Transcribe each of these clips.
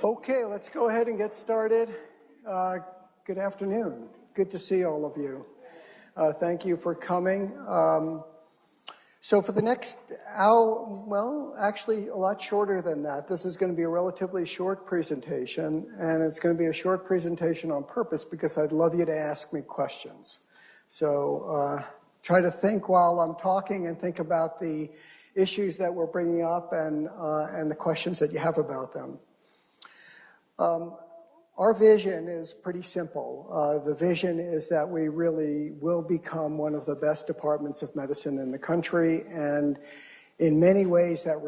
Okay, let's go ahead and get started. Good afternoon. Good to see all of you. Thank you for coming. So for the next hour, well, actually a lot shorter than that. This is going to be a relatively short presentation, and it's going to be a short presentation on purpose because I'd love you to ask me questions. So try to think while I'm talking and think about the issues that we're bringing up and the questions that you have about them. Our vision is pretty simple. The vision is that we really will become one of the best departments of medicine in the country, and in many ways that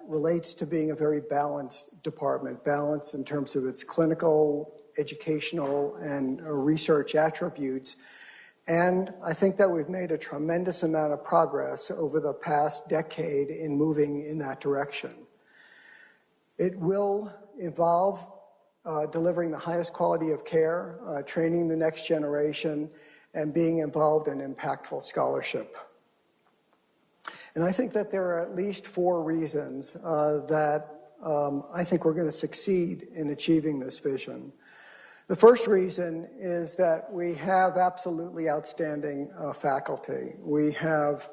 relates to being a very balanced department, balanced in terms of its clinical, educational, and research attributes. And I think that we've made a tremendous amount of progress over the past decade in moving in that direction. It will involve delivering the highest quality of care, training the next generation, and being involved in impactful scholarship. And I think that there are at least 4 reasons that I think we're going to succeed in achieving this vision. The first reason is that we have absolutely outstanding faculty. We have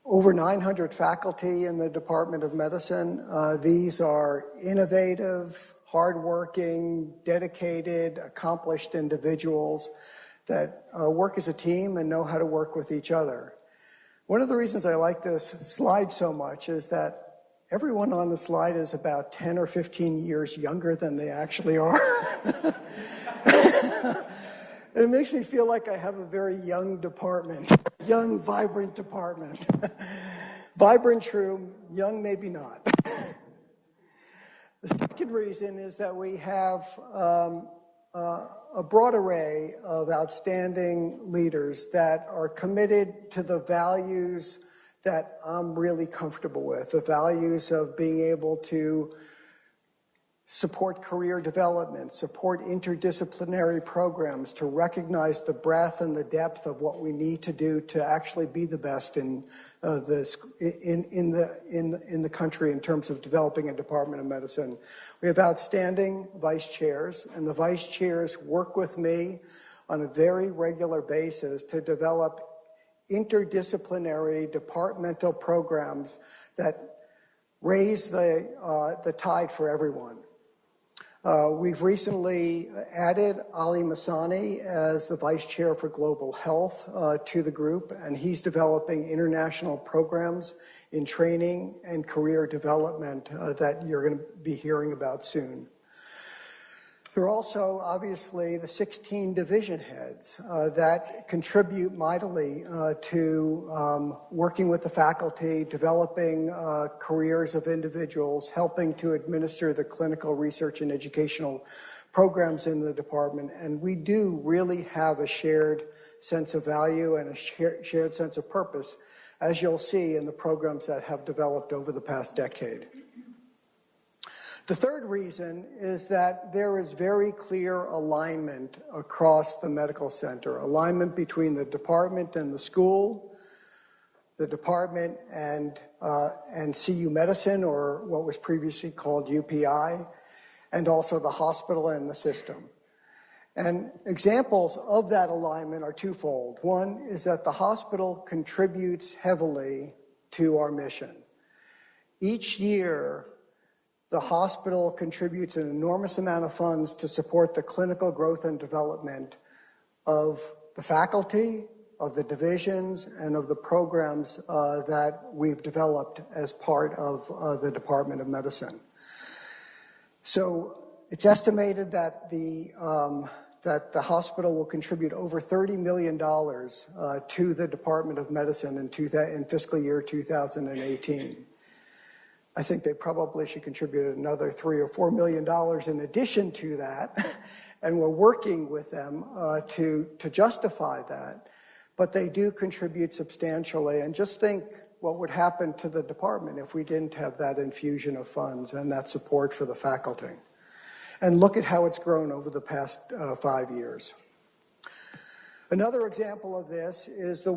over 900 faculty in the Department of Medicine. These are innovative, hardworking, dedicated, accomplished individuals that work as a team and know how to work with each other. One of the reasons I like this slide so much is that everyone on the slide is about 10 or 15 years younger than they actually are. It makes me feel like I have a very young department, young, vibrant department. Vibrant, true, young, maybe not. The second reason is that we have a broad array of outstanding leaders that are committed to the values that I'm really comfortable with, the values of being able to support career development, support interdisciplinary programs, to recognize the breadth and the depth of what we need to do to actually be the best in the country in terms of developing a Department of Medicine. We have outstanding vice chairs, and the vice chairs work with me on a very regular basis to develop interdisciplinary departmental programs that raise the tide for everyone. We've recently added Ali Masani as the Vice Chair for Global Health to the group, and he's developing international programs in training and career development that you're going to be hearing about soon. There are also, obviously, the 16 division heads that contribute mightily to working with the faculty, developing careers of individuals, helping to administer the clinical research and educational programs in the department. And we do really have a shared sense of value and a shared sense of purpose, as you'll see in the programs that have developed over the past decade. The third reason is that there is very clear alignment across the medical center, alignment between the department and the school, the department and CU Medicine, or what was previously called UPI, and also the hospital and the system. And examples of that alignment are twofold. One is that the hospital contributes heavily to our mission. Each year, the hospital contributes an enormous amount of funds to support the clinical growth and development of the faculty, of the divisions, and of the programs that we've developed as part of the Department of Medicine. So it's estimated that the hospital will contribute over $30 million to the Department of Medicine in fiscal year 2018. I think they probably should contribute another $3 or $4 million in addition to that, and we're working with them to justify that. But they do contribute substantially, and just think what would happen to the department if we didn't have that infusion of funds and that support for the faculty. And look at how it's grown over the past 5 years. Another example of this is the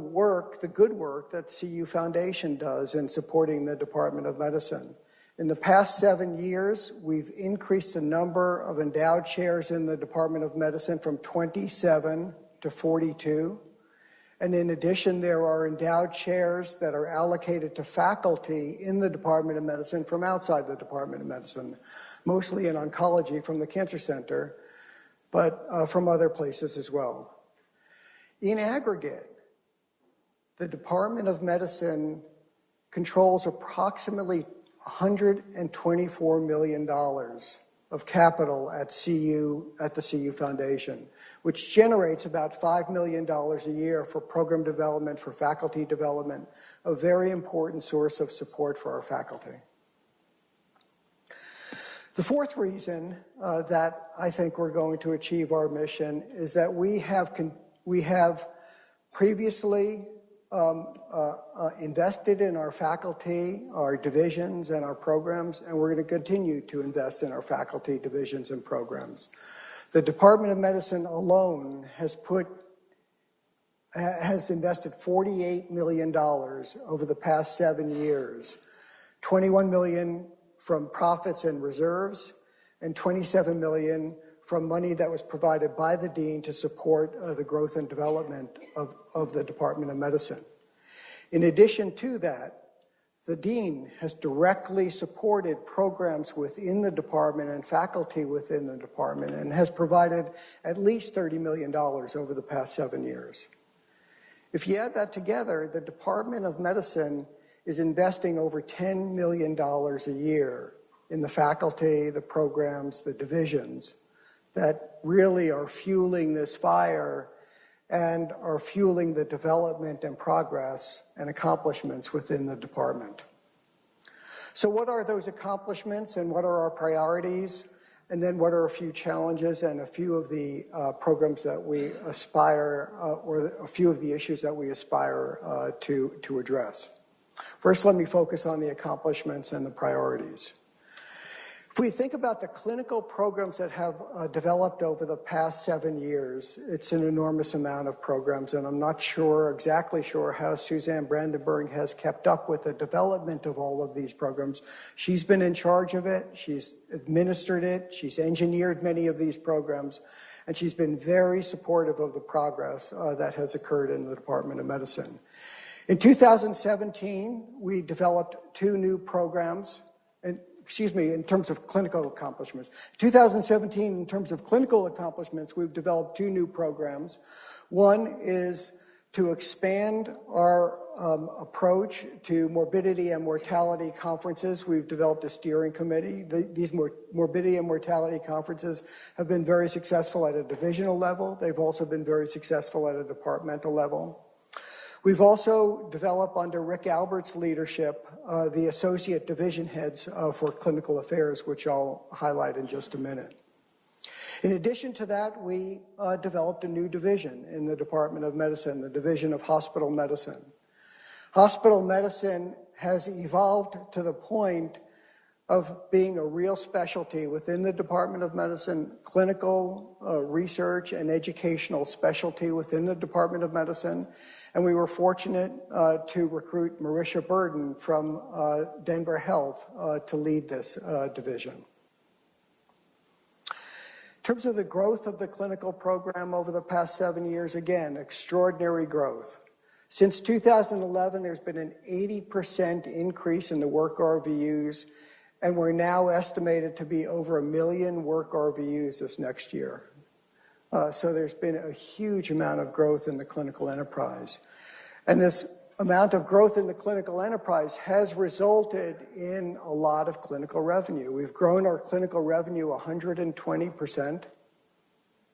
good work that CU Foundation does in supporting the Department of Medicine. In the past 7 years, we've increased the number of endowed chairs in the Department of Medicine from 27 to 42. And in addition, there are endowed chairs that are allocated to faculty in the Department of Medicine from outside the Department of Medicine, mostly in oncology from the Cancer Center, but from other places as well. In aggregate, the Department of Medicine controls approximately $124 million of capital at the CU Foundation, which generates about $5 million a year for program development, for faculty development, a very important source of support for our faculty. The fourth reason that I think we're going to achieve our mission is that we have previously invested in our faculty, our divisions, and our programs, and we're going to continue to invest in our faculty, divisions, and programs. The Department of Medicine alone has invested $48 million over the past 7 years, $21 million from profits and reserves, and $27 million from money that was provided by the Dean to support the growth and development of the Department of Medicine. In addition to that, the Dean has directly supported programs within the department and faculty within the department and has provided at least $30 million over the past 7 years. If you add that together, the Department of Medicine is investing over $10 million a year in the faculty, the programs, the divisions that really are fueling this fire and are fueling the development and progress and accomplishments within the department. So what are those accomplishments and what are our priorities? And then what are a few challenges and a few of the programs that we aspire, or a few of the issues that we aspire to address? First, let me focus on the accomplishments and the priorities. If we think about the clinical programs that have developed over the past 7 years, it's an enormous amount of programs, and I'm not exactly sure how Suzanne Brandenburg has kept up with the development of all of these programs. She's been in charge of it, she's administered it, she's engineered many of these programs, and she's been very supportive of the progress that has occurred in the Department of Medicine. In 2017, we developed 2 new programs, in terms of clinical accomplishments. 2017, in terms of clinical accomplishments, we've developed 2 new programs. One is to expand our approach to morbidity and mortality conferences. We've developed a steering committee. These morbidity and mortality conferences have been very successful at a divisional level. They've also been very successful at a departmental level. We've also developed, under Rick Albert's leadership, the associate division heads for clinical affairs, which I'll highlight in just a minute. In addition to that, we developed a new division in the Department of Medicine, the Division of Hospital Medicine. Hospital medicine has evolved to the point of being a real specialty within the Department of Medicine, clinical research and educational specialty within the Department of Medicine. And we were fortunate to recruit Marisha Burden from Denver Health to lead this division. In terms of the growth of the clinical program over the past 7 years, again, extraordinary growth. Since 2011, there's been an 80% increase in the work RVUs, and we're now estimated to be over 1 million work RVUs this next year. So there's been a huge amount of growth in the clinical enterprise. And this amount of growth in the clinical enterprise has resulted in a lot of clinical revenue. We've grown our clinical revenue 120%.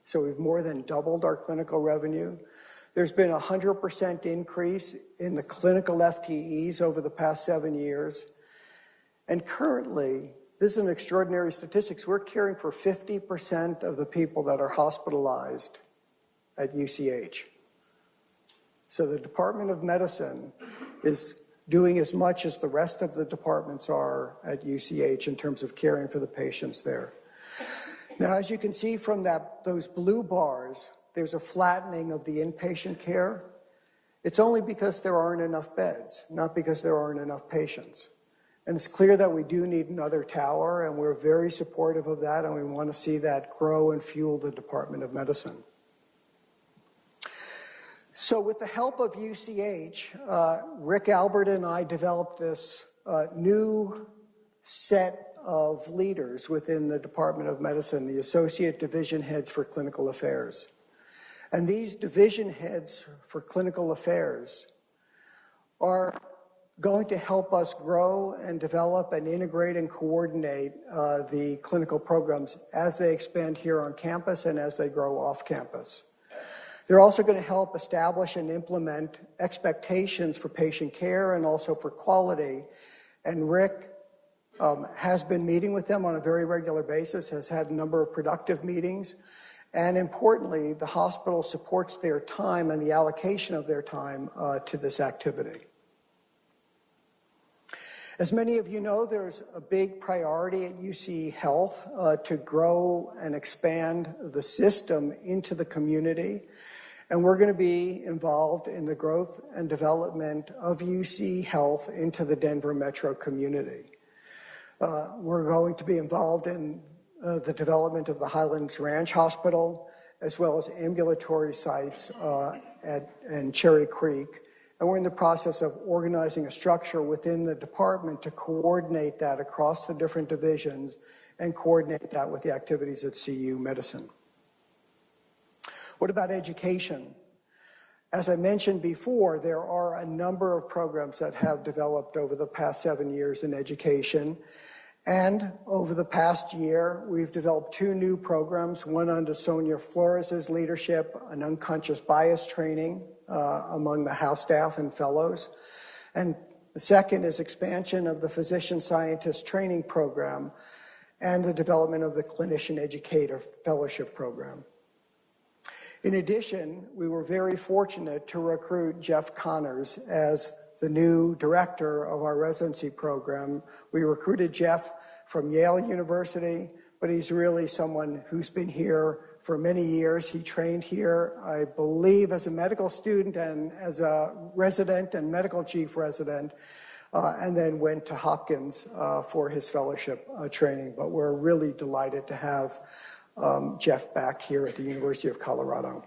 So we've more than doubled our clinical revenue. There's been a 100% increase in the clinical FTEs over the past 7 years. And currently, this is an extraordinary statistics, we're caring for 50% of the people that are hospitalized at UCH. So the Department of Medicine is doing as much as the rest of the departments are at UCH in terms of caring for the patients there. Now, as you can see from those blue bars, there's a flattening of the inpatient care. It's only because there aren't enough beds, not because there aren't enough patients. And it's clear that we do need another tower, and we're very supportive of that, and we want to see that grow and fuel the Department of Medicine. So with the help of UCH, Rick Albert and I developed this new set of leaders within the Department of Medicine, the Associate Division Heads for Clinical Affairs. And these division heads for clinical affairs are going to help us grow and develop and integrate and coordinate the clinical programs as they expand here on campus and as they grow off campus. They're also going to help establish and implement expectations for patient care and also for quality. And Rick has been meeting with them on a very regular basis, has had a number of productive meetings. And importantly, the hospital supports their time and the allocation of their time to this activity. As many of you know, there's a big priority at UC Health to grow and expand the system into the community. And we're going to be involved in the growth and development of UC Health into the Denver metro community. We're going to be involved in the development of the Highlands Ranch Hospital, as well as ambulatory sites in Cherry Creek. And we're in the process of organizing a structure within the department to coordinate that across the different divisions and coordinate that with the activities at CU Medicine. What about education? As I mentioned before, there are a number of programs that have developed over the past 7 years in education. And over the past year, we've developed 2 new programs, one under Sonia Flores' leadership, an unconscious bias training among the house staff and fellows. And the second is expansion of the physician scientist training program and the development of the clinician educator fellowship program. In addition, we were very fortunate to recruit Jeff Connors as the new director of our residency program. We recruited Jeff from Yale University, but he's really someone who's been here for many years. He trained here, I believe, as a medical student and as a resident and medical chief resident, and then went to Hopkins for his fellowship training. But we're really delighted to have Jeff back here at the University of Colorado.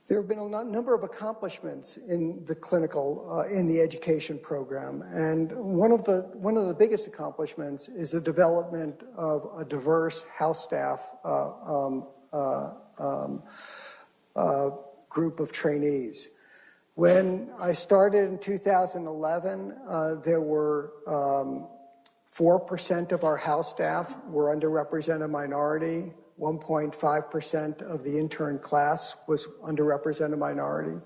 There have been a number of accomplishments in the clinical, in the education program, and one of the biggest accomplishments is the development of a diverse house staff group of trainees. When I started in 2011, there were 4% of our house staff were underrepresented minority. 1.5% of the intern class was underrepresented minority.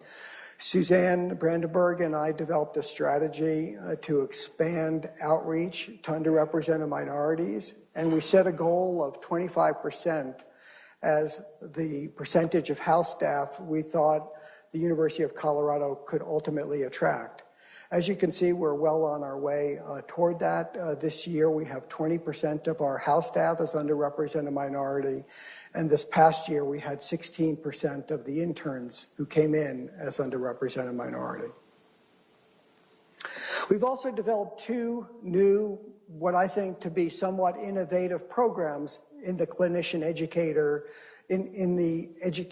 Suzanne Brandenburg and I developed a strategy to expand outreach to underrepresented minorities, and we set a goal of 25% as the percentage of house staff we thought the University of Colorado could ultimately attract. As you can see, we're well on our way toward that. This year, we have 20% of our house staff as underrepresented minority, and this past year, we had 16% of the interns who came in as underrepresented minority. We've also developed 2 new, what I think to be somewhat innovative programs in the clinician educator, in the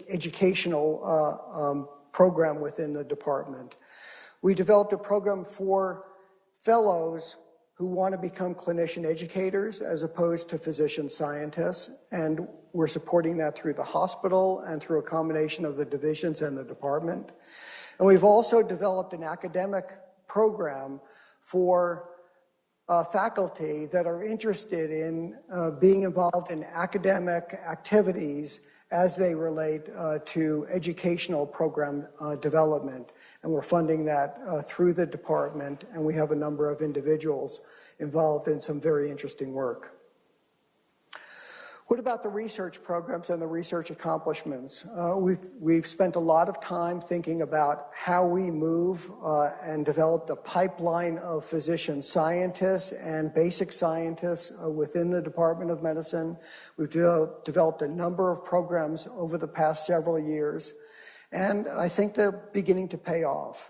educational program within the department. We developed a program for fellows who want to become clinician educators as opposed to physician scientists, and we're supporting that through the hospital and through a combination of the divisions and the department. And we've also developed an academic program for faculty that are interested in being involved in academic activities as they relate to educational program development. And we're funding that through the department, and we have a number of individuals involved in some very interesting work. What about the research programs and the research accomplishments? We've spent a lot of time thinking about how we move and develop the pipeline of physician scientists and basic scientists within the Department of Medicine. We've developed a number of programs over the past several years, and I think they're beginning to pay off.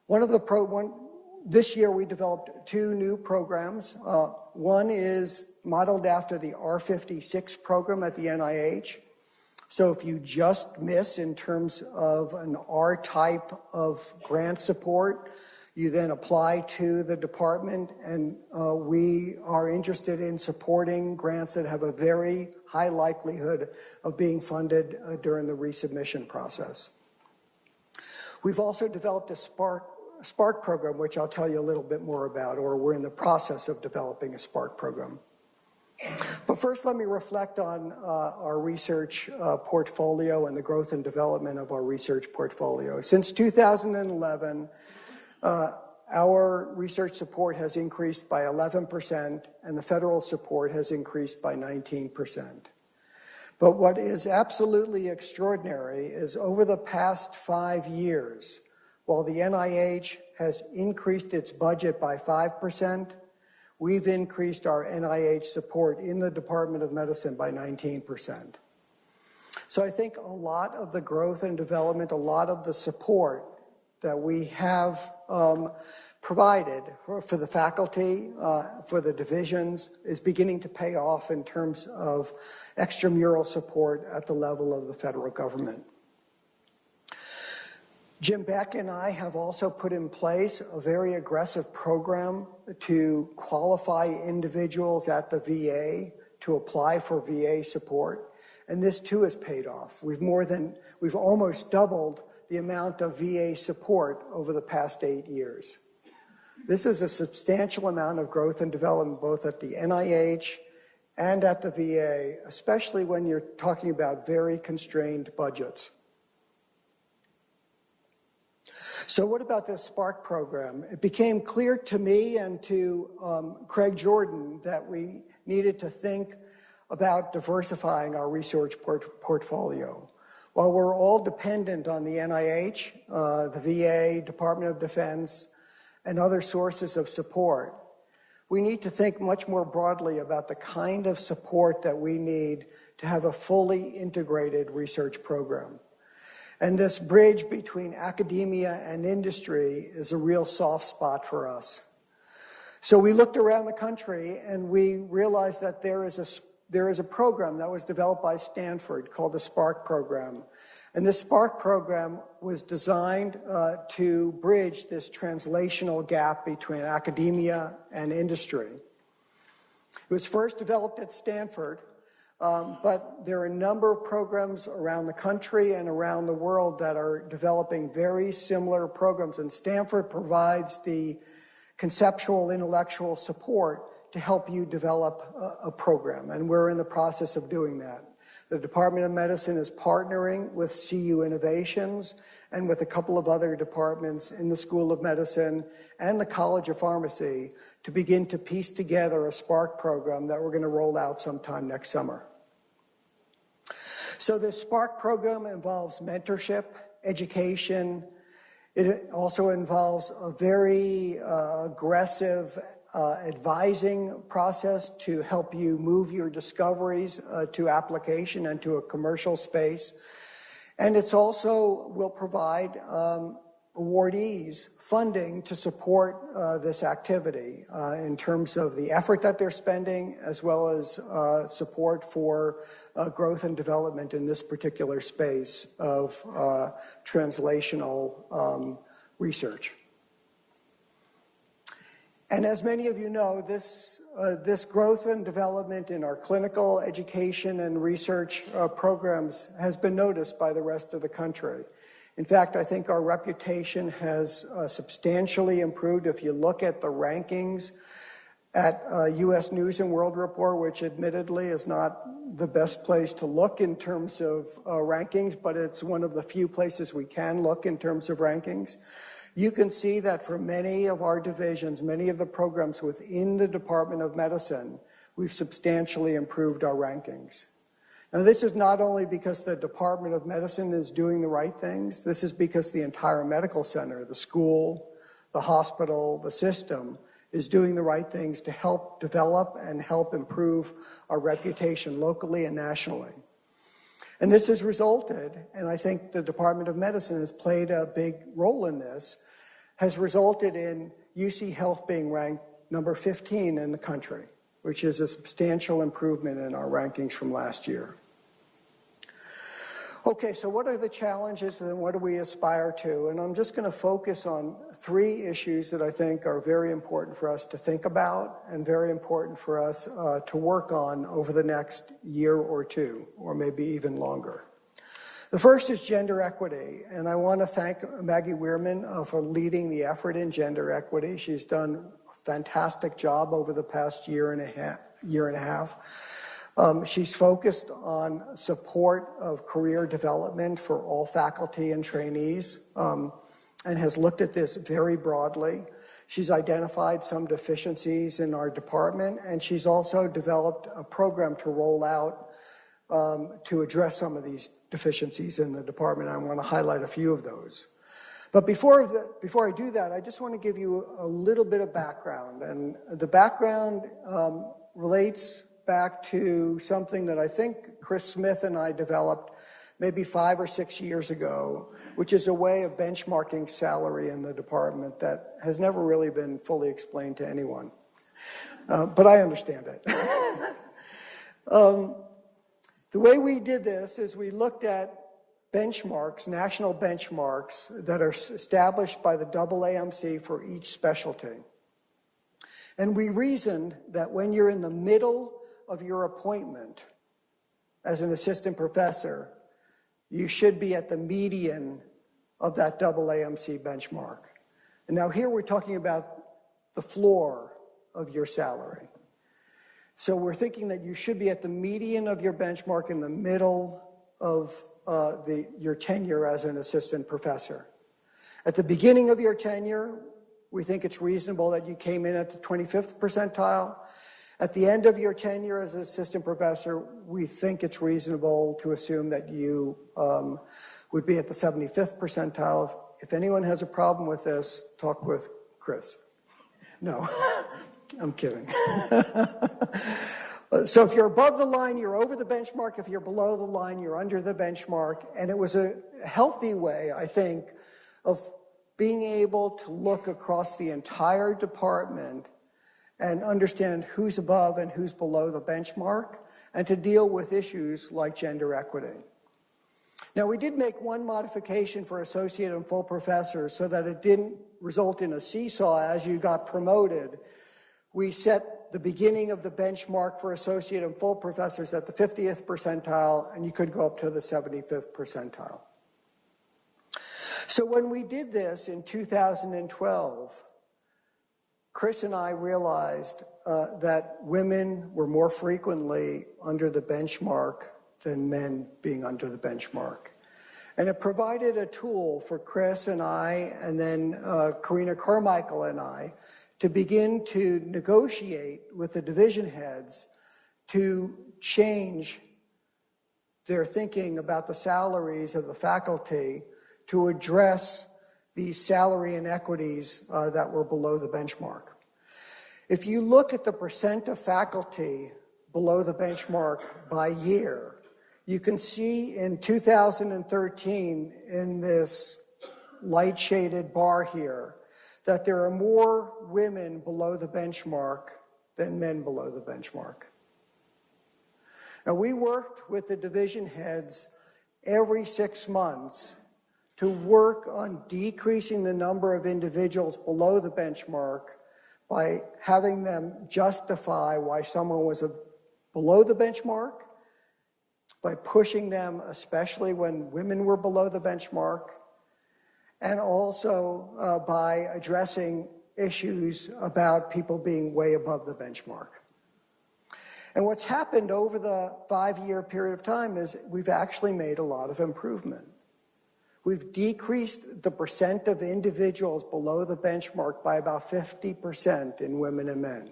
One This year we developed 2 new programs. One is modeled after the R56 program at the NIH. So if you just miss in terms of an R type of grant support, you then apply to the department, and we are interested in supporting grants that have a very high likelihood of being funded during the resubmission process. We've also developed a Spark program, which I'll tell you a little bit more about, or we're in the process of developing a Spark program. But first, let me reflect on our research portfolio and the growth and development of our research portfolio. Since 2011, our research support has increased by 11%, and the federal support has increased by 19%. But what is absolutely extraordinary is over the past 5 years, while the NIH has increased its budget by 5%, we've increased our NIH support in the Department of Medicine by 19%. So I think a lot of the growth and development, a lot of the support that we have provided for the faculty, for the divisions, is beginning to pay off in terms of extramural support at the level of the federal government. Jim Beck and I have also put in place a very aggressive program to qualify individuals at the VA to apply for VA support, and this too has paid off. We've almost doubled the amount of VA support over the past 8 years. This is a substantial amount of growth and development both at the NIH and at the VA, especially when you're talking about very constrained budgets. So what about this Spark program? It became clear to me and to Craig Jordan that we needed to think about diversifying our research portfolio. While we're all dependent on the NIH, the VA, Department of Defense, and other sources of support, we need to think much more broadly about the kind of support that we need to have a fully integrated research program. And this bridge between academia and industry is a real soft spot for us. So we looked around the country and we realized that there is a program that was developed by Stanford called the Spark program. And this Spark program was designed to bridge this translational gap between academia and industry. It was first developed at Stanford, but there are a number of programs around the country and around the world that are developing very similar programs, and Stanford provides the conceptual intellectual support to help you develop a program, and we're in the process of doing that. The Department of Medicine is partnering with CU Innovations and with a couple of other departments in the School of Medicine and the College of Pharmacy to begin to piece together a Spark program that we're going to roll out sometime next summer. So this Spark program involves mentorship, education. It also involves a very aggressive advising process to help you move your discoveries to application and to a commercial space. And it's also will provide awardees funding to support this activity in terms of the effort that they're spending, as well as support for growth and development in this particular space of translational research. And as many of you know, this growth and development in our clinical education and research programs has been noticed by the rest of the country. In fact, I think our reputation has substantially improved. If you look at the rankings at U.S. News and World Report, which admittedly is not the best place to look in terms of rankings, but it's one of the few places we can look in terms of rankings. You can see that for many of our divisions, many of the programs within the Department of Medicine, we've substantially improved our rankings. Now, this is not only because the Department of Medicine is doing the right things, this is because the entire medical center, the school, the hospital, the system, is doing the right things to help develop and help improve our reputation locally and nationally. And this has resulted, and I think the Department of Medicine has played a big role in this, has resulted in UC Health being ranked number 15 in the country, which is a substantial improvement in our rankings from last year. Okay, so what are the challenges and what do we aspire to? And I'm just going to focus on 3 issues that I think are very important for us to think about and very important for us to work on over the next year or 2, or maybe even longer. The first is gender equity, and I want to thank Maggie Weirman for leading the effort in gender equity. She's done a fantastic job over the past year and a half. She's focused on support of career development for all faculty and trainees and has looked at this very broadly. She's identified some deficiencies in our department, and she's also developed a program to roll out to address some of these deficiencies in the department. I want to highlight a few of those. But before I do that, I just want to give you a little bit of background. And the background relates back to something that I think Chris Smith and I developed maybe 5 or 6 years ago, which is a way of benchmarking salary in the department that has never really been fully explained to anyone. But I understand it. The way we did this is we looked at benchmarks, national benchmarks that are established by the AAMC for each specialty. And we reasoned that when you're in the middle of your appointment as an assistant professor, you should be at the median of that AAMC benchmark. And now here we're talking about the floor of your salary. So we're thinking that you should be at the median of your benchmark in the middle of your tenure as an assistant professor. At the beginning of your tenure, we think it's reasonable that you came in at the 25th percentile. At the end of your tenure as an assistant professor, we think it's reasonable to assume that you would be at the 75th percentile. If anyone has a problem with this, talk with Chris. No, I'm kidding. So if you're above the line, you're over the benchmark. If you're below the line, you're under the benchmark. And it was a healthy way, I think, of being able to look across the entire department and understand who's above and who's below the benchmark, and to deal with issues like gender equity. Now, we did make one modification for associate and full professors so that it didn't result in a seesaw as you got promoted. We set the beginning of the benchmark for associate and full professors at the 50th percentile, and you could go up to the 75th percentile. So when we did this in 2012, Chris and I realized that women were more frequently under the benchmark than men being under the benchmark. And it provided a tool for Chris and I, and then Karina Carmichael and I, to begin to negotiate with the division heads to change their thinking about the salaries of the faculty to address these salary inequities that were below the benchmark. If you look at the percent of faculty below the benchmark by year, you can see in 2013 in this light shaded bar here that there are more women below the benchmark than men below the benchmark. Now, we worked with the division heads every 6 months to work on decreasing the number of individuals below the benchmark by having them justify why someone was below the benchmark, by pushing them, especially when women were below the benchmark, and also by addressing issues about people being way above the benchmark. And what's happened over the 5-year period of time is we've actually made a lot of improvement. We've decreased the percent of individuals below the benchmark by about 50% in women and men.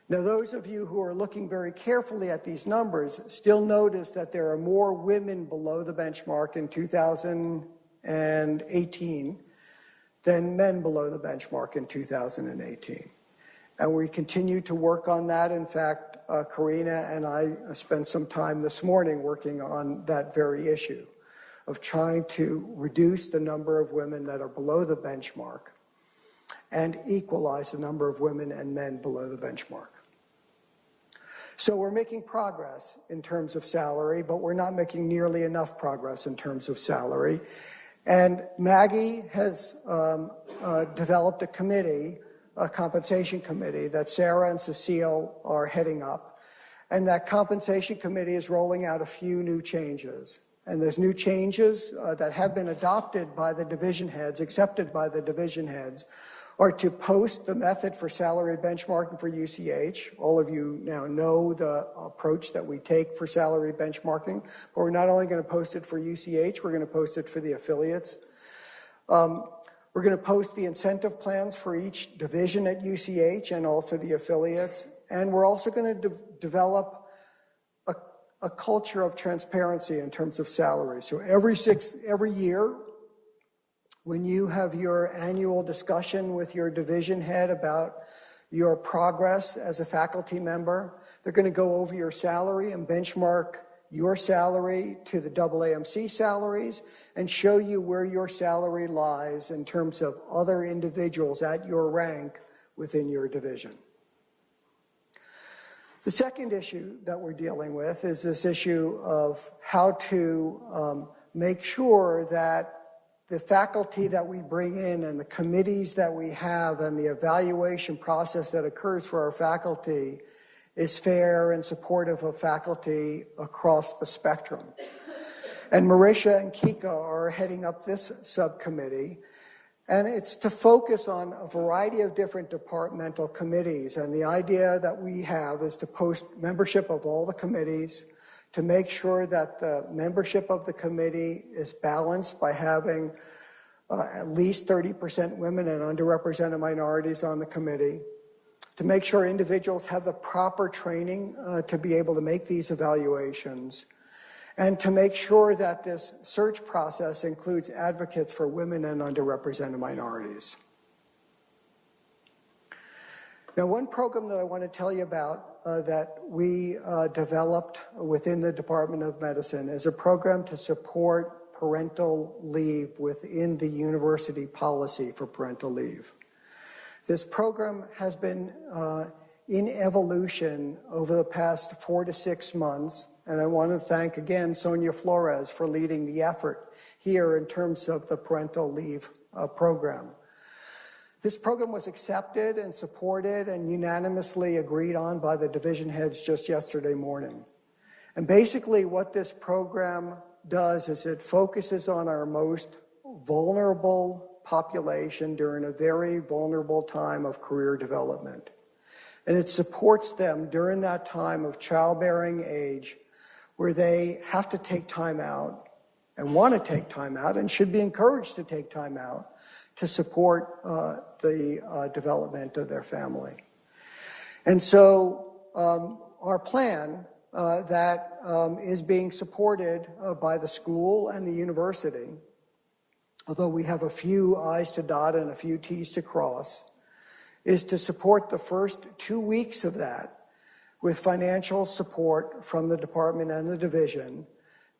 Now, those of you who are looking very carefully at these numbers still notice that there are more women below the benchmark in 2018 than men below the benchmark in 2018. And we continue to work on that. In fact, Karina and I spent some time this morning working on that very issue of trying to reduce the number of women that are below the benchmark. and equalize the number of women and men below the benchmark. So we're making progress in terms of salary, but we're not making nearly enough progress in terms of salary. And Maggie has developed a committee, a compensation committee, that Sarah and Cecile are heading up. And that compensation committee is rolling out a few new changes. And those new changes that have been adopted by the division heads, accepted by the division heads, are to post the method for salary benchmarking for UCH. All of you now know the approach that we take for salary benchmarking, but we're not only going to post it for UCH, we're going to post it for the affiliates. We're going to post the incentive plans for each division at UCH and also the affiliates. And we're also going to develop a culture of transparency in terms of salary. So every year, when you have your annual discussion with your division head about your progress as a faculty member, they're going to go over your salary and benchmark your salary to the AAMC salaries and show you where your salary lies in terms of other individuals at your rank within your division. The second issue that we're dealing with is this issue of how to make sure that the faculty that we bring in and the committees that we have and the evaluation process that occurs for our faculty is fair and supportive of faculty across the spectrum. And Marisha and Kika are heading up this subcommittee, and it's to focus on a variety of different departmental committees. And the idea that we have is to post membership of all the committees, to make sure that the membership of the committee is balanced by having at least 30% women and underrepresented minorities on the committee, to make sure individuals have the proper training to be able to make these evaluations, and to make sure that this search process includes advocates for women and underrepresented minorities. Now, one program that I want to tell you about that we developed within the Department of Medicine is a program to support parental leave within the university policy for parental leave. This program has been in evolution over the past 4 to 6 months, and I want to thank again Sonia Flores for leading the effort here in terms of the parental leave program. This program was accepted and supported and unanimously agreed on by the division heads just yesterday morning. And basically what this program does is it focuses on our most vulnerable population during a very vulnerable time of career development. And it supports them during that time of childbearing age where they have to take time out and want to take time out and should be encouraged to take time out to support the development of their family. And so our plan that is being supported by the school and the university, although we have a few I's to dot and a few T's to cross, is to support the first 2 weeks of that with financial support from the department and the division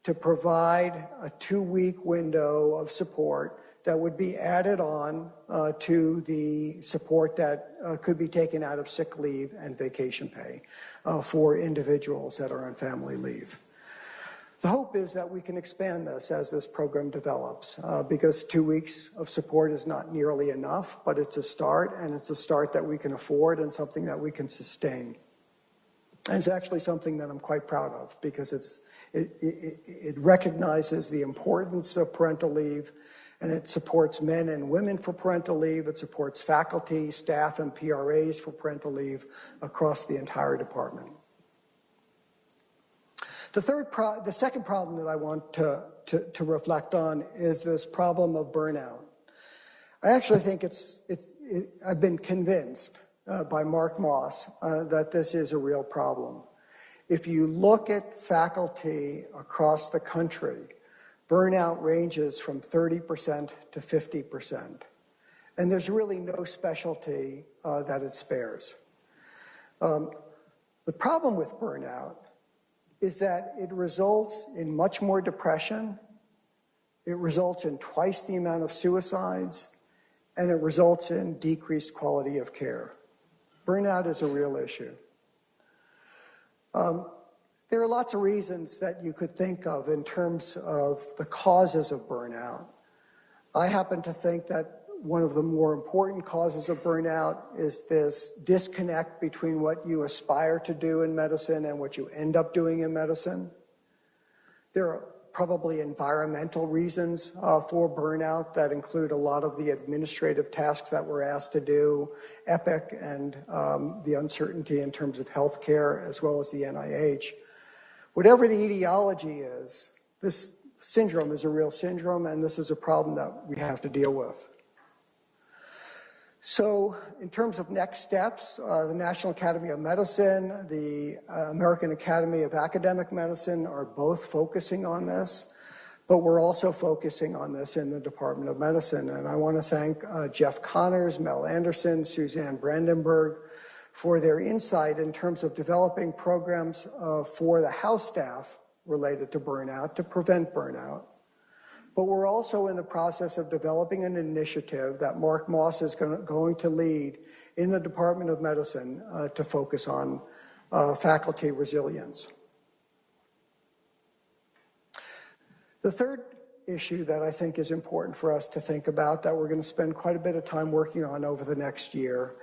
to provide a 2-week window of support that would be added on to the support that could be taken out of sick leave and vacation pay for individuals that are on family leave. The hope is that we can expand this as this program develops because 2 weeks of support is not nearly enough, but it's a start, and it's a start that we can afford and something that we can sustain. And it's actually something that I'm quite proud of because it recognizes the importance of parental leave, and it supports men and women for parental leave. It supports faculty, staff, and PRAs for parental leave across the entire department. The second problem that I want to reflect on is this problem of burnout. I actually think I've been convinced by Mark Moss that this is a real problem. If you look at faculty across the country, burnout ranges from 30% to 50%. And there's really no specialty that it spares. The problem with burnout is that it results in much more depression, it results in twice the amount of suicides, and it results in decreased quality of care. Burnout is a real issue. There are lots of reasons that you could think of in terms of the causes of burnout. I happen to think that one of the more important causes of burnout is this disconnect between what you aspire to do in medicine and what you end up doing in medicine. There are probably environmental reasons for burnout that include a lot of the administrative tasks that we're asked to do, EPIC, and the uncertainty in terms of healthcare, as well as the NIH. Whatever the etiology is, this syndrome is a real syndrome, and this is a problem that we have to deal with. So in terms of next steps, the National Academy of Medicine, the American Academy of Academic Medicine are both focusing on this, but we're also focusing on this in the Department of Medicine. And I want to thank Jeff Connors, Mel Anderson, Suzanne Brandenburg for their insight in terms of developing programs for the house staff related to burnout to prevent burnout. But we're also in the process of developing an initiative that Mark Moss is going to lead in the Department of Medicine to focus on faculty resilience. The third issue that I think is important for us to think about, that we're going to spend quite a bit of time working on over the next year,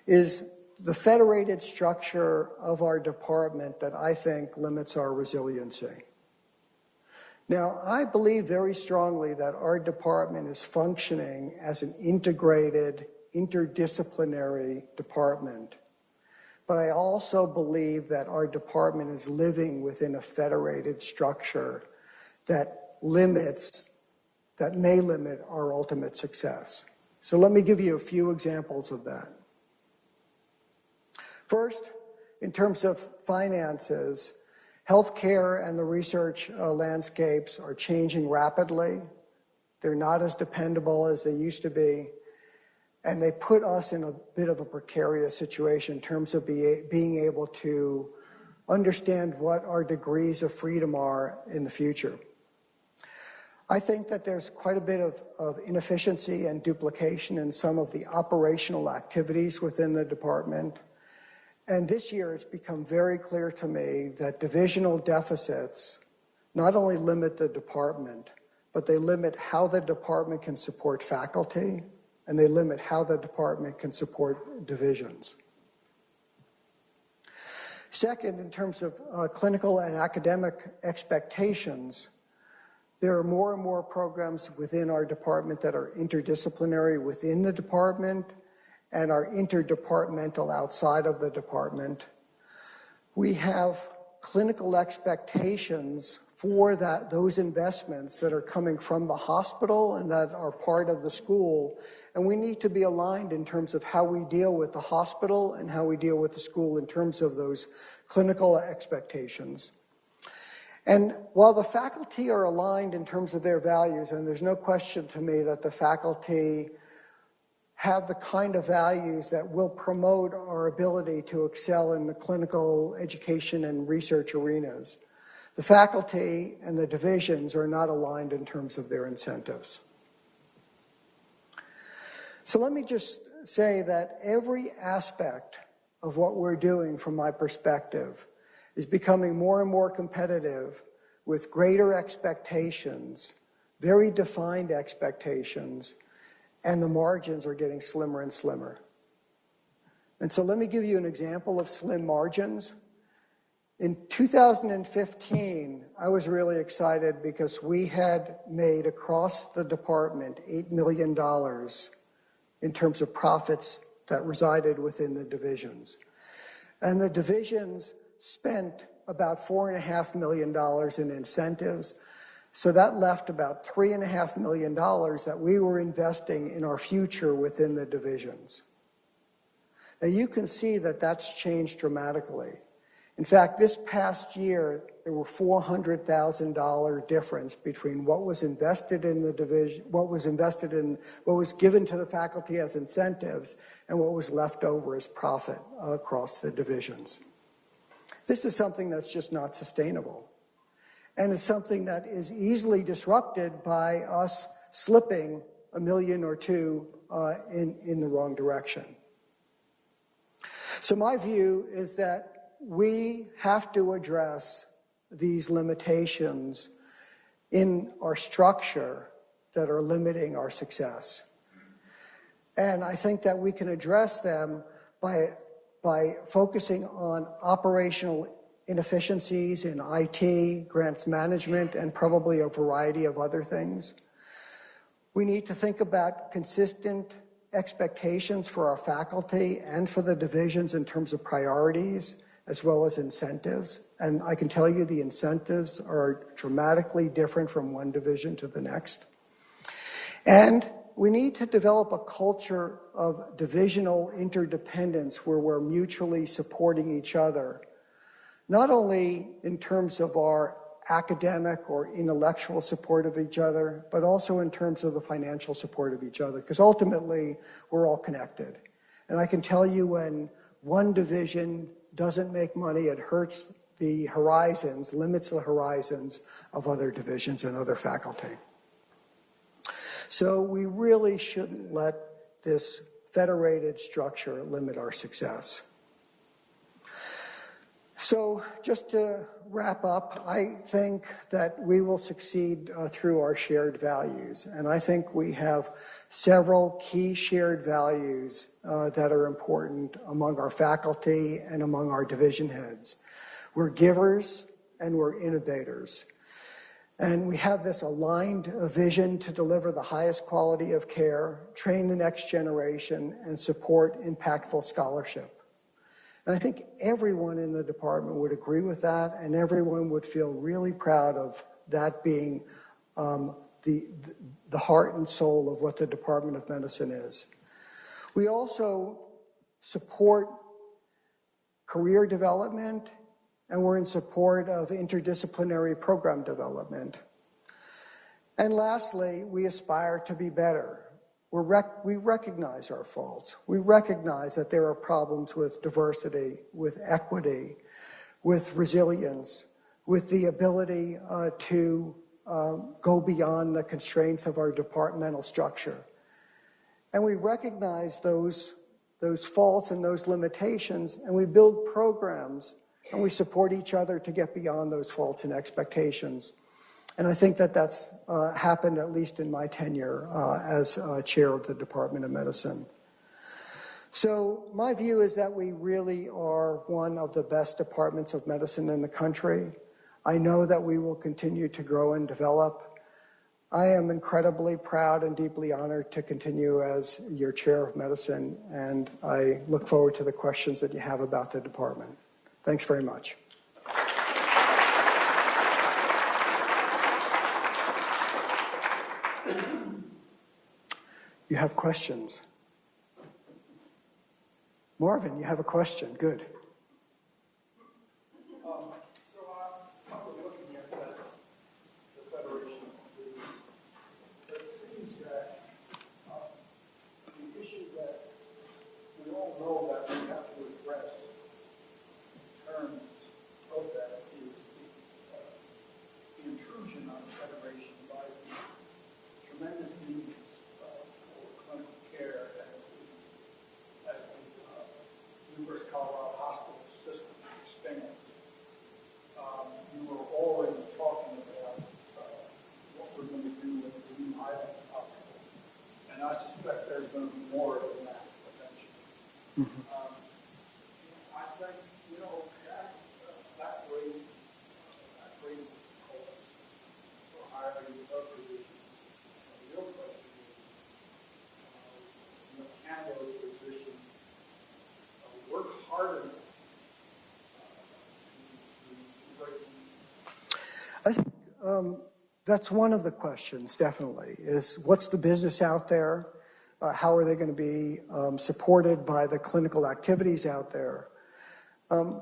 is the federated structure of our department that I think limits our resiliency. Now, I believe very strongly that our department is functioning as an integrated, interdisciplinary department. But I also believe that our department is living within a federated structure that may limit our ultimate success. So let me give you a few examples of that. First, in terms of finances, healthcare and the research landscapes are changing rapidly. They're not as dependable as they used to be. And they put us in a bit of a precarious situation in terms of being able to understand what our degrees of freedom are in the future. I think that there's quite a bit of inefficiency and duplication in some of the operational activities within the department. And this year it's become very clear to me that divisional deficits not only limit the department, but they limit how the department can support faculty, and they limit how the department can support divisions. Second, in terms of clinical and academic expectations, there are more and more programs within our department that are interdisciplinary within the department and are interdepartmental outside of the department. We have clinical expectations for those investments that are coming from the hospital and that are part of the school, and we need to be aligned in terms of how we deal with the hospital and how we deal with the school in terms of those clinical expectations. And while the faculty are aligned in terms of their values, and there's no question to me that the faculty have the kind of values that will promote our ability to excel in the clinical education and research arenas, the faculty and the divisions are not aligned in terms of their incentives. So let me just say that every aspect of what we're doing from my perspective is becoming more and more competitive with greater expectations, very defined expectations, and the margins are getting slimmer and slimmer. And so let me give you an example of slim margins. In 2015, I was really excited because we had made across the department $8 million in terms of profits that resided within the divisions. And the divisions spent about $4.5 million in incentives. So that left about $3.5 million that we were investing in our future within the divisions. Now you can see that that's changed dramatically. In fact, this past year, there were $400,000 difference between what was invested in the division, what was given to the faculty as incentives, and what was left over as profit across the divisions. This is something that's just not sustainable. And it's something that is easily disrupted by us slipping a million or two in the wrong direction. So my view is that we have to address these limitations in our structure that are limiting our success. And I think that we can address them by focusing on operational inefficiencies in IT, grants management, and probably a variety of other things. We need to think about consistent expectations for our faculty and for the divisions in terms of priorities, as well as incentives. And I can tell you the incentives are dramatically different from one division to the next. And we need to develop a culture of divisional interdependence where we're mutually supporting each other, not only in terms of our academic or intellectual support of each other, but also in terms of the financial support of each other, because ultimately we're all connected. And I can tell you when one division doesn't make money, it hurts the horizons, limits the horizons of other divisions and other faculty. So we really shouldn't let this federated structure limit our success. So just to wrap up, I think that we will succeed through our shared values. And I think we have several key shared values that are important among our faculty and among our division heads. We're givers and we're innovators. And we have this aligned vision to deliver the highest quality of care, train the next generation, and support impactful scholarship. And I think everyone in the department would agree with that, and everyone would feel really proud of that being the heart and soul of what the Department of Medicine is. We also support career development, and we're in support of interdisciplinary program development. And lastly, we aspire to be better. We recognize our faults. We recognize that there are problems with diversity, with equity, with resilience, with the ability to go beyond the constraints of our departmental structure. And we recognize those faults and those limitations, and we build programs, and we support each other to get beyond those faults and expectations. And I think that that's happened, at least in my tenure as chair of the Department of Medicine. So my view is that we really are one of the best departments of medicine in the country. I know that we will continue to grow and develop. I am incredibly proud and deeply honored to continue as your chair of medicine, and I look forward to the questions that you have about the department. Thanks very much. You have questions? Marvin, you have a question. Good. I was looking at the Federation of Blues. It seems that the issue that we all know that we have to address in terms of that is the intrusion on the Federation by the tremendous needs clinical care as the University of Colorado hospital system expands. You were already talking about what we're going to do with the new Island Hospital, and I suspect there's going to be more than that eventually. Mm-hmm. I think, that raises costs for hiring other positions. The real question is, can those positions work harder to break even? I think that's one of the questions, definitely, is what's the business out there? How are they going to be supported by the clinical activities out there? I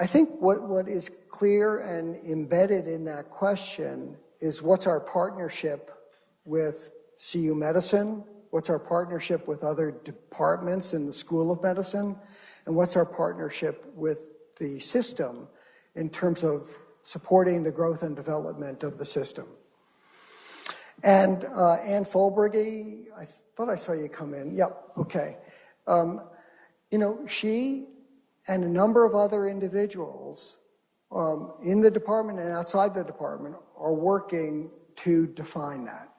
think what is clear and embedded in that question is what's our partnership with CU Medicine, what's our partnership with other departments in the School of Medicine, and what's our partnership with the system in terms of supporting the growth and development of the system. And Ann Folbergy, I thought I saw you come in. Yep, okay. She and a number of other individuals in the department and outside the department are working to define that.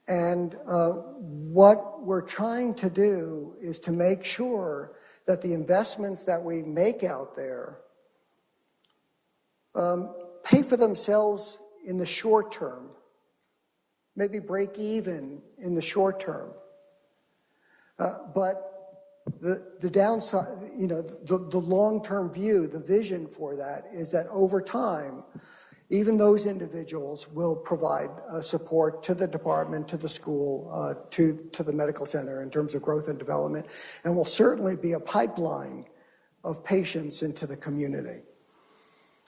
And what we're trying to do is to make sure that the investments that we make out there pay for themselves in the short term, maybe break even in the short term. But the downside, the long-term view, the vision for that is that over time, even those individuals will provide support to the department, to the school, to the medical center in terms of growth and development, and will certainly be a pipeline of patients into the community.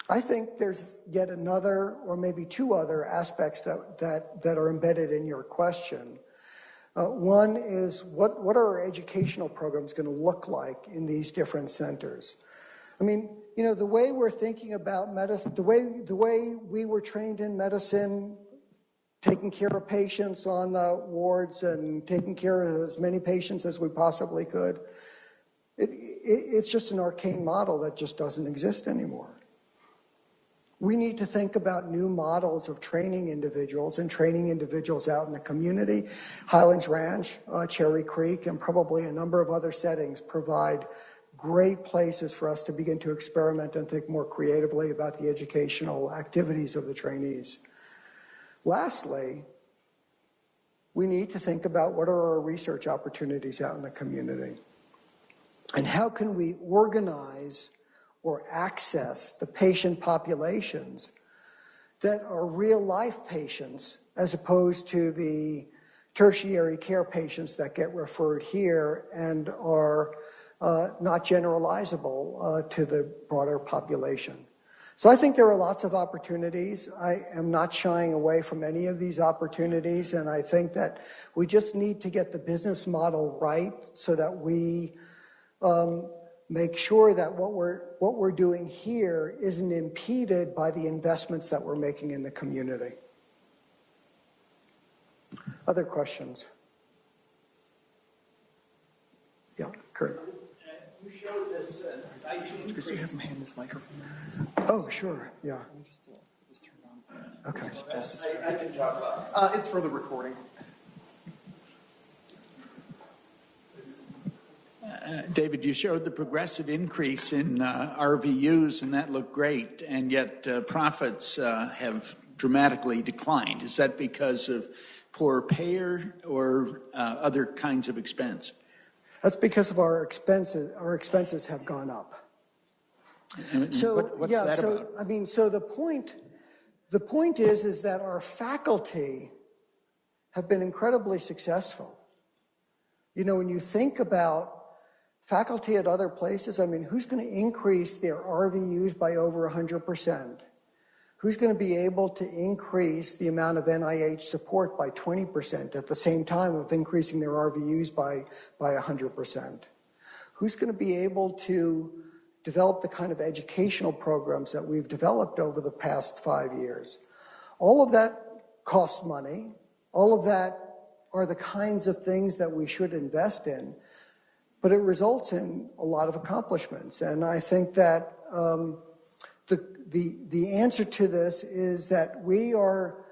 I think there's yet another, or maybe two other aspects that are embedded in your question. One is what are our educational programs going to look like in these different centers? I mean, the way we're thinking about medicine, the way we were trained in medicine, taking care of patients on the wards and taking care of as many patients as we possibly could, it's just an arcane model that just doesn't exist anymore. We need to think about new models of training individuals and training individuals out in the community. Highlands Ranch, Cherry Creek, and probably a number of other settings provide great places for us to begin to experiment and think more creatively about the educational activities of the trainees. Lastly, we need to think about what are our research opportunities out in the community, and how can we organize or access the patient populations that are real-life patients as opposed to the tertiary care patients that get referred here and are not generalizable to the broader population. So I think there are lots of opportunities. I am not shying away from any of these opportunities, and I think that we just need to get the business model right so that we make sure that what we're doing here isn't impeded by the investments that we're making in the community. Other questions? Yeah, Kurt. You showed this nice increase. Could you have him hand this microphone? Oh, sure, yeah. Let me just turn it on. Okay. I can talk about it. It's for the recording. David, you showed the progressive increase in RVUs, and that looked great, and yet profits have dramatically declined. Is that because of poor payer or other kinds of expense? That's because of our expenses. Our expenses have gone up. So what's that about? I mean, so the point is that our faculty have been incredibly successful. When you think about faculty at other places, I mean, who's going to increase their RVUs by over 100%? Who's going to be able to increase the amount of NIH support by 20% at the same time of increasing their RVUs by 100%? Who's going to be able to develop the kind of educational programs that we've developed over the past 5 years? All of that costs money. All of that are the kinds of things that we should invest in. But it results in a lot of accomplishments. And I think that the answer to this is that we are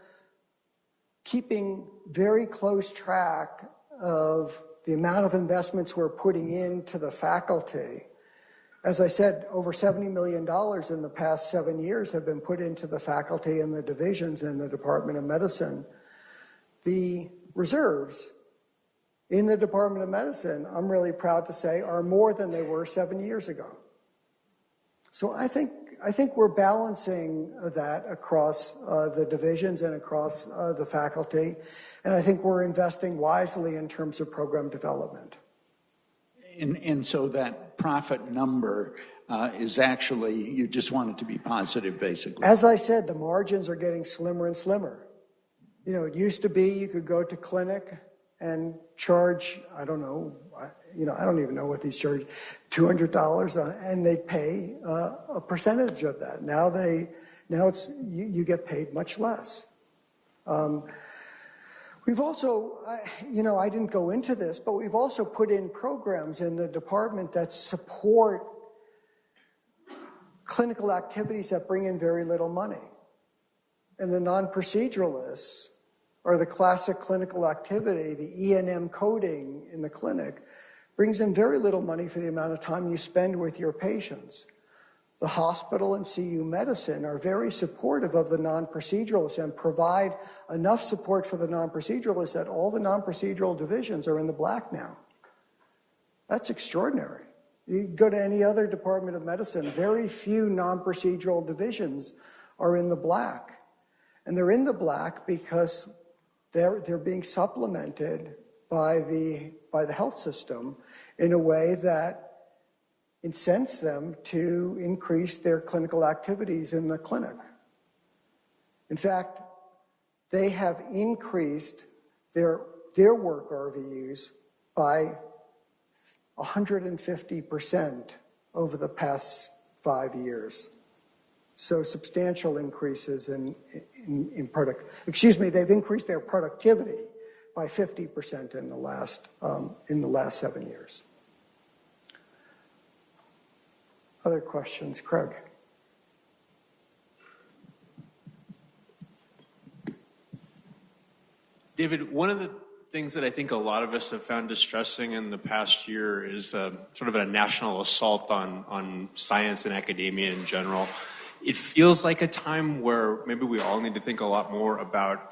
keeping very close track of the amount of investments we're putting into the faculty. As I said, over $70 million in the past 7 years have been put into the faculty and the divisions in the Department of Medicine. The reserves in the Department of Medicine, I'm really proud to say, are more than they were 7 years ago. So I think we're balancing that across the divisions and across the faculty, and I think we're investing wisely in terms of program development. And so that profit number is actually, you just want it to be positive, basically. As I said, the margins are getting slimmer and slimmer. It used to be you could go to clinic and charge, I don't even know what these charge, $200, and they pay a percentage of that. Now you get paid much less. We've also, I didn't go into this, but we've also put in programs in the department that support clinical activities that bring in very little money. And the non-proceduralists are the classic clinical activity, the E&M coding in the clinic, brings in very little money for the amount of time you spend with your patients. The hospital and CU medicine are very supportive of the non-proceduralists and provide enough support for the non-proceduralists that all the non-procedural divisions are in the black now. That's extraordinary. You go to any other department of medicine, very few non-procedural divisions are in the black. And they're in the black because they're being supplemented by the health system in a way that incents them to increase their clinical activities in the clinic. In fact, they have increased their work RVUs by 150% over the past 5 years. So substantial increases they've increased their productivity by 50% in the last 7 years. Other questions, Craig? David, one of the things that I think a lot of us have found distressing in the past year is sort of a national assault on science and academia in general. It feels like a time where maybe we all need to think a lot more about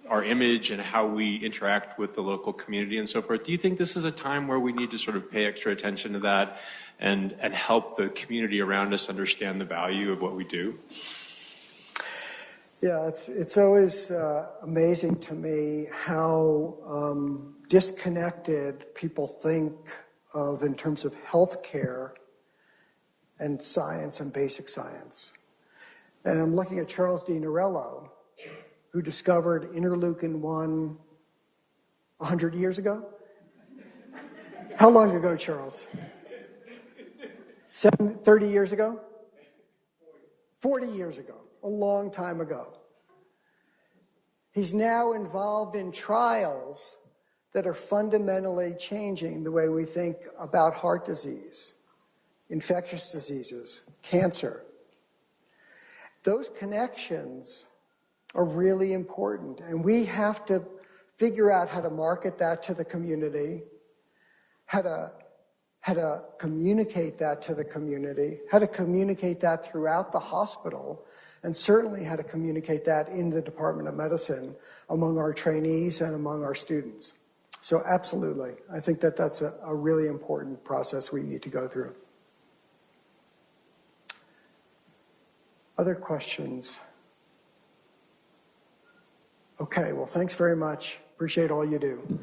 our image and how we interact with the local community and so forth. Do you think this is a time where we need to sort of pay extra attention to that and help the community around us understand the value of what we do? Yeah, it's always amazing to me how disconnected people think of in terms of healthcare and science and basic science. And I'm looking at Charles D. Norello, who discovered interleukin-1 100 years ago. How long ago, Charles? 30 years ago? 40 years ago, a long time ago. He's now involved in trials that are fundamentally changing the way we think about heart disease, infectious diseases, cancer. Those connections are really important, and we have to figure out how to market that to the community, how to communicate that to the community, how to communicate that throughout the hospital, and certainly how to communicate that in the Department of Medicine among our trainees and among our students. So absolutely, I think that that's a really important process we need to go through. Other questions? Okay, well, thanks very much. Appreciate all you do.